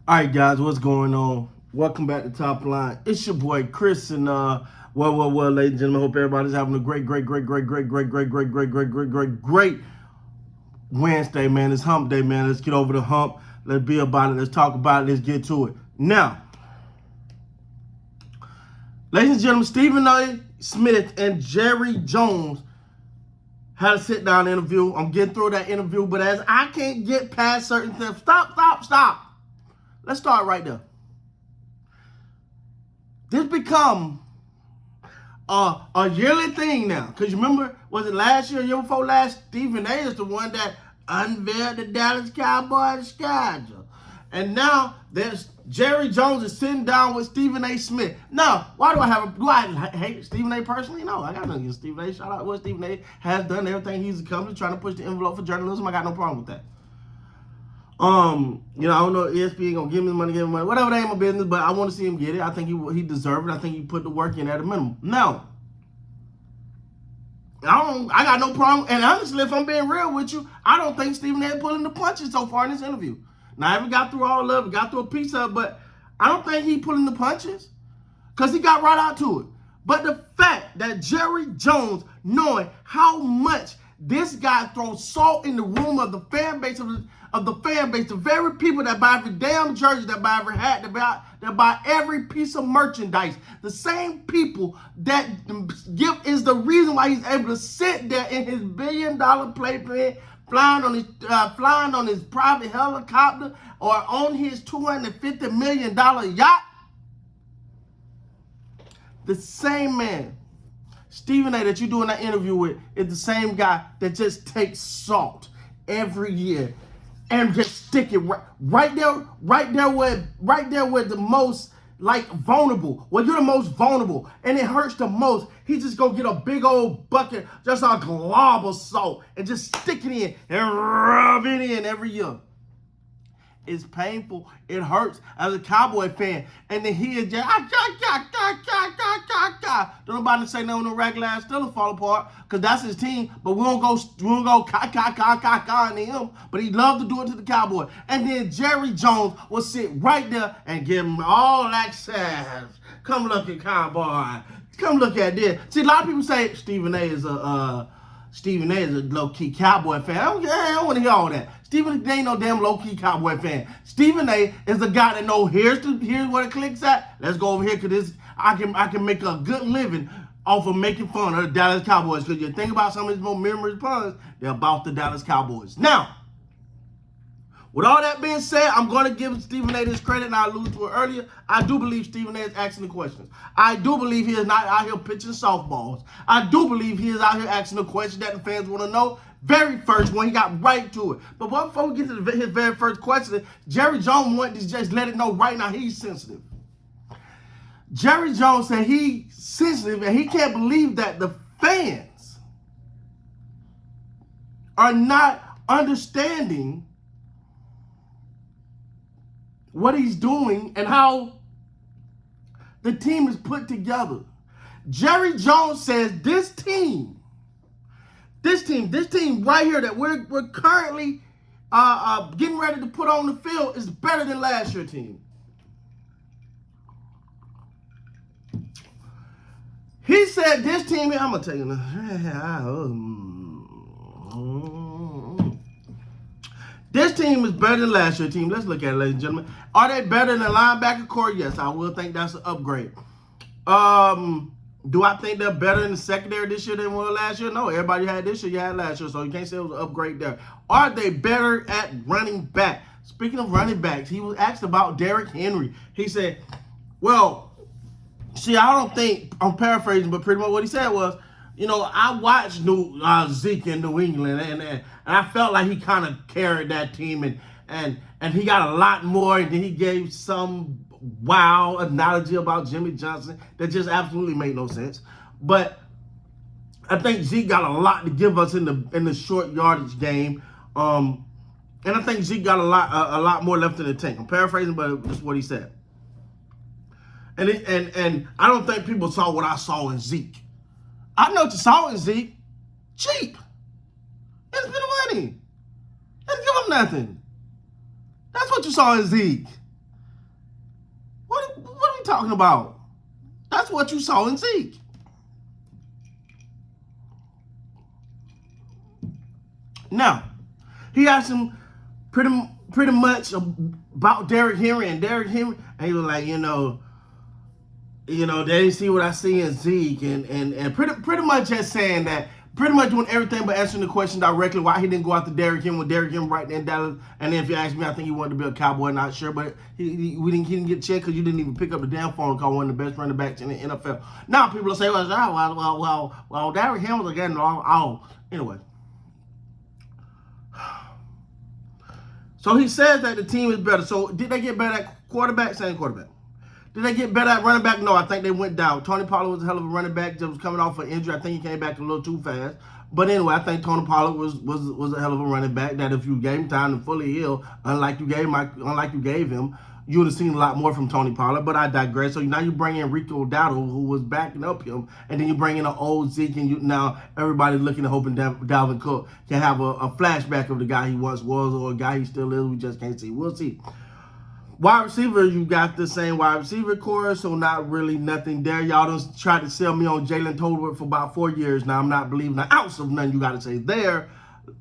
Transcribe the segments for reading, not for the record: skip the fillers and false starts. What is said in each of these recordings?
All right, guys, what's going on? Welcome back to Top Line. It's your boy Chris, and ladies and gentlemen, hope everybody's having a great Wednesday, man. It's Hump Day, man. Let's get over the hump. Let's be about it. Let's talk about it. Let's get to it. Now, ladies and gentlemen, Stephen A. Smith and Jerry Jones had a sit-down interview. I'm getting through that interview, but as I can't get past certain things, stop. Let's start right there. This become a yearly thing now. Because you remember, was it last year before last? Stephen A. is the one that unveiled the Dallas Cowboys schedule. And now there's Jerry Jones is sitting down with Stephen A. Smith. Now, do I hate Stephen A. personally? No, I got nothing against Stephen A. Shout out what Stephen A. has done, everything he's accomplished, trying to push the envelope for journalism. I got no problem with that. I don't know if ESPN gonna give me money, whatever, that ain't my business, but I want to see him get it. I think he deserved it. I think he put the work in at a minimum. Now, I got no problem, and honestly, if I'm being real with you, I don't think Stephen A. pulling the punches so far in this interview. Now, I haven't got through all of it, got through a piece of it, but I don't think he pulling the punches, because he got right out to it. But the fact that Jerry Jones, knowing how much this guy throws salt in the room of the fan base the very people that buy every damn jersey, that buy every hat, that buy every piece of merchandise, the same people that is the reason why he's able to sit there in his $1 billion playpen, flying on his private helicopter or on his $250 million yacht. The same man, Stephen A., that you're doing that interview with, is the same guy that just takes salt every year and just stick it right there where the most vulnerable, where you're the most vulnerable and it hurts the most. He just go get a big old bucket, just a glob of salt, and just stick it in and rub it in every year. It's painful. It hurts as a Cowboy fan. And then he is just, don't nobody say no regular ass Steelers fall apart, because that's his team. But we don't go into him. But he loved to do it to the Cowboys. And then Jerry Jones will sit right there and give him all access. Come look at Cowboy. Come look at this. See, a lot of people say Stephen A. is a low-key Cowboy fan. I don't want to hear all that. Stephen A. ain't no damn low-key Cowboy fan. Stephen A. is the guy that knows here's where the clicks at. Let's go over here, because I can make a good living off of making fun of the Dallas Cowboys. Because you think about some of his more memorable puns, they're about the Dallas Cowboys. Now, with all that being said, I'm going to give Stephen A. this credit, and I alluded to it earlier. I do believe Stephen A. is asking the questions. I do believe he is not out here pitching softballs. I do believe he is out here asking the question that the fans want to know. Very first one, he got right to it. But before we get to his very first question, Jerry Jones wanted to just let it know right now he's sensitive. Jerry Jones said he's sensitive, and he can't believe that the fans are not understanding what he's doing and how the team is put together. Jerry Jones says this team right here that we're currently getting ready to put on the field is better than last year's team. He said this team, I'm going to tell you this team is better than last year's team. Let's look at it, ladies and gentlemen. Are they better than the linebacker core? Yes, I will think that's an upgrade. Do I think they're better in the secondary this year than they were last year? No, everybody had this year, you had last year, so you can't say it was an upgrade there. Are they better at running back? Speaking of running backs, he was asked about Derrick Henry. He said, well, see, I don't think, I'm paraphrasing, but pretty much what he said was, I watched Zeke in New England, and I felt like he kind of carried that team, and he got a lot more, and then he gave some wow analogy about Jimmy Johnson that just absolutely made no sense. But I think Zeke got a lot to give us in the short yardage game, and I think Zeke got a lot more left in the tank. I'm paraphrasing, but that's what he said. And I don't think people saw what I saw in Zeke. I know what you saw in Zeke. Cheap. It's been money. Didn't give him nothing. That's what you saw in Zeke. talking about? That's what you saw in Zeke. Now, he asked him pretty much about Derrick Henry, and he was like, they didn't see what I see in Zeke, and pretty much just saying that, pretty much doing everything but answering the question directly why he didn't go after Derrick Henry when Derrick Henry right there in Dallas. And then if you ask me, I think he wanted to be a Cowboy, not sure, but he didn't get checked because you didn't even pick up the damn phone call, one of the best running backs in the NFL. Now people will say, well, Derrick Henry was again all. Anyway. So he says that the team is better. So did they get better at quarterback? Same quarterback. Did they get better at running back? No, I think they went down. Tony Pollard was a hell of a running back. Just was coming off an injury. I think he came back a little too fast. But anyway, I think Tony Pollard was a hell of a running back that if you gave him time to fully heal, unlike you gave him, you would have seen a lot more from Tony Pollard. But I digress. So now you bring in Rico Dowdle, who was backing up him, and then you bring in an old Zeke, and now everybody's looking and hoping Dalvin Cook can have a flashback of the guy he once was or a guy he still is. We just can't see. We'll see. Wide receiver, you got the same wide receiver core, so not really nothing there. Y'all done tried to sell me on Jalen Tolbert for about 4 years now. I'm not believing an ounce of nothing you got to say there.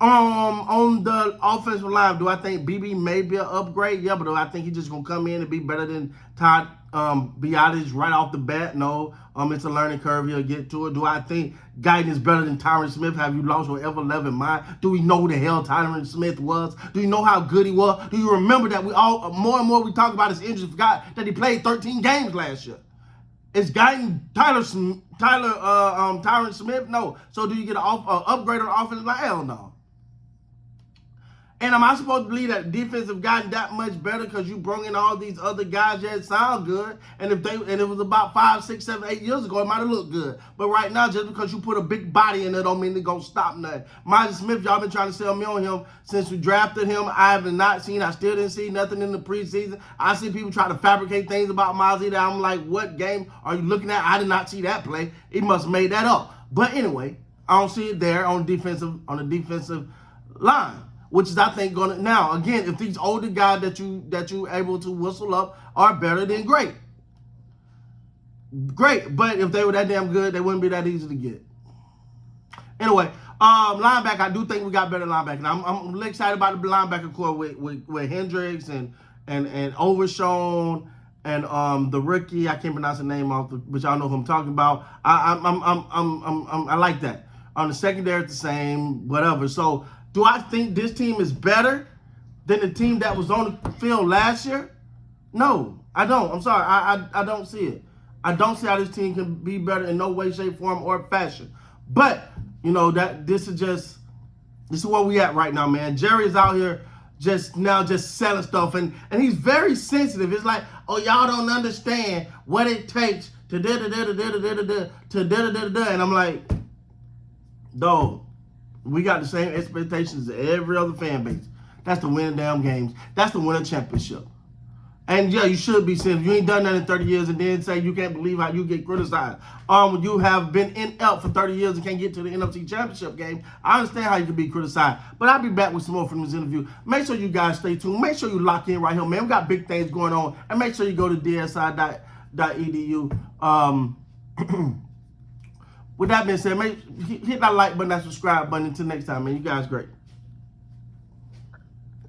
On the offensive line, do I think BB may be an upgrade? Yeah, but do I think he's just going to come in and be better than Todd Biotis right off the bat? No. It's a learning curve. He'll get to it. Do I think Guyton is better than Tyron Smith? Have you lost your ever-loving mind? Do we know who the hell Tyron Smith was? Do you know how good he was? Do you remember that we all, more and more we talk about his injuries, forgot that he played 13 games last year? Is Guyton Tyron Smith? No. So do you get an upgrade on the offensive line? Hell no. And am I supposed to believe that defense have gotten that much better because you brought in all these other guys that sound good? And it was about 5, 6, 7, 8 years ago, it might have looked good. But right now, just because you put a big body in it don't mean they're going to stop nothing. Miles Smith, y'all been trying to sell me on him since we drafted him. I still didn't see nothing in the preseason. I see people try to fabricate things about Miles that I'm like, what game are you looking at? I did not see that play. He must have made that up. But anyway, I don't see it there on the defensive line. Which is, I think, gonna now again, if these older guys that you able to whistle up are better, then great. But if they were that damn good, they wouldn't be that easy to get. Anyway, linebacker, I do think we got better linebacker. I'm really excited about the linebacker core with Hendricks and Overshown and the rookie. I can't pronounce the name but y'all know who I'm talking about. I like that. On the secondary, it's the same, whatever. So. Do I think this team is better than the team that was on the field last year? No, I don't. I'm sorry. I don't see it. I don't see how this team can be better in no way, shape, form, or fashion. But, this is where we at right now, man. Jerry is out here just selling stuff, and he's very sensitive. It's like, oh, y'all don't understand what it takes to da-da-da-da-da-da-da-da, and I'm like, dog. We got the same expectations as every other fan base. That's to win damn games. That's to win a championship. And yeah, you should be saying, you ain't done that in 30 years and then say you can't believe how you get criticized. You have been in L for 30 years and can't get to the NFC Championship game. I understand how you can be criticized. But I'll be back with some more from this interview. Make sure you guys stay tuned. Make sure you lock in right here, man. We got big things going on. And make sure you go to dsi.edu. With that being said, hit that like button, that subscribe button. Until next time, man. You guys great.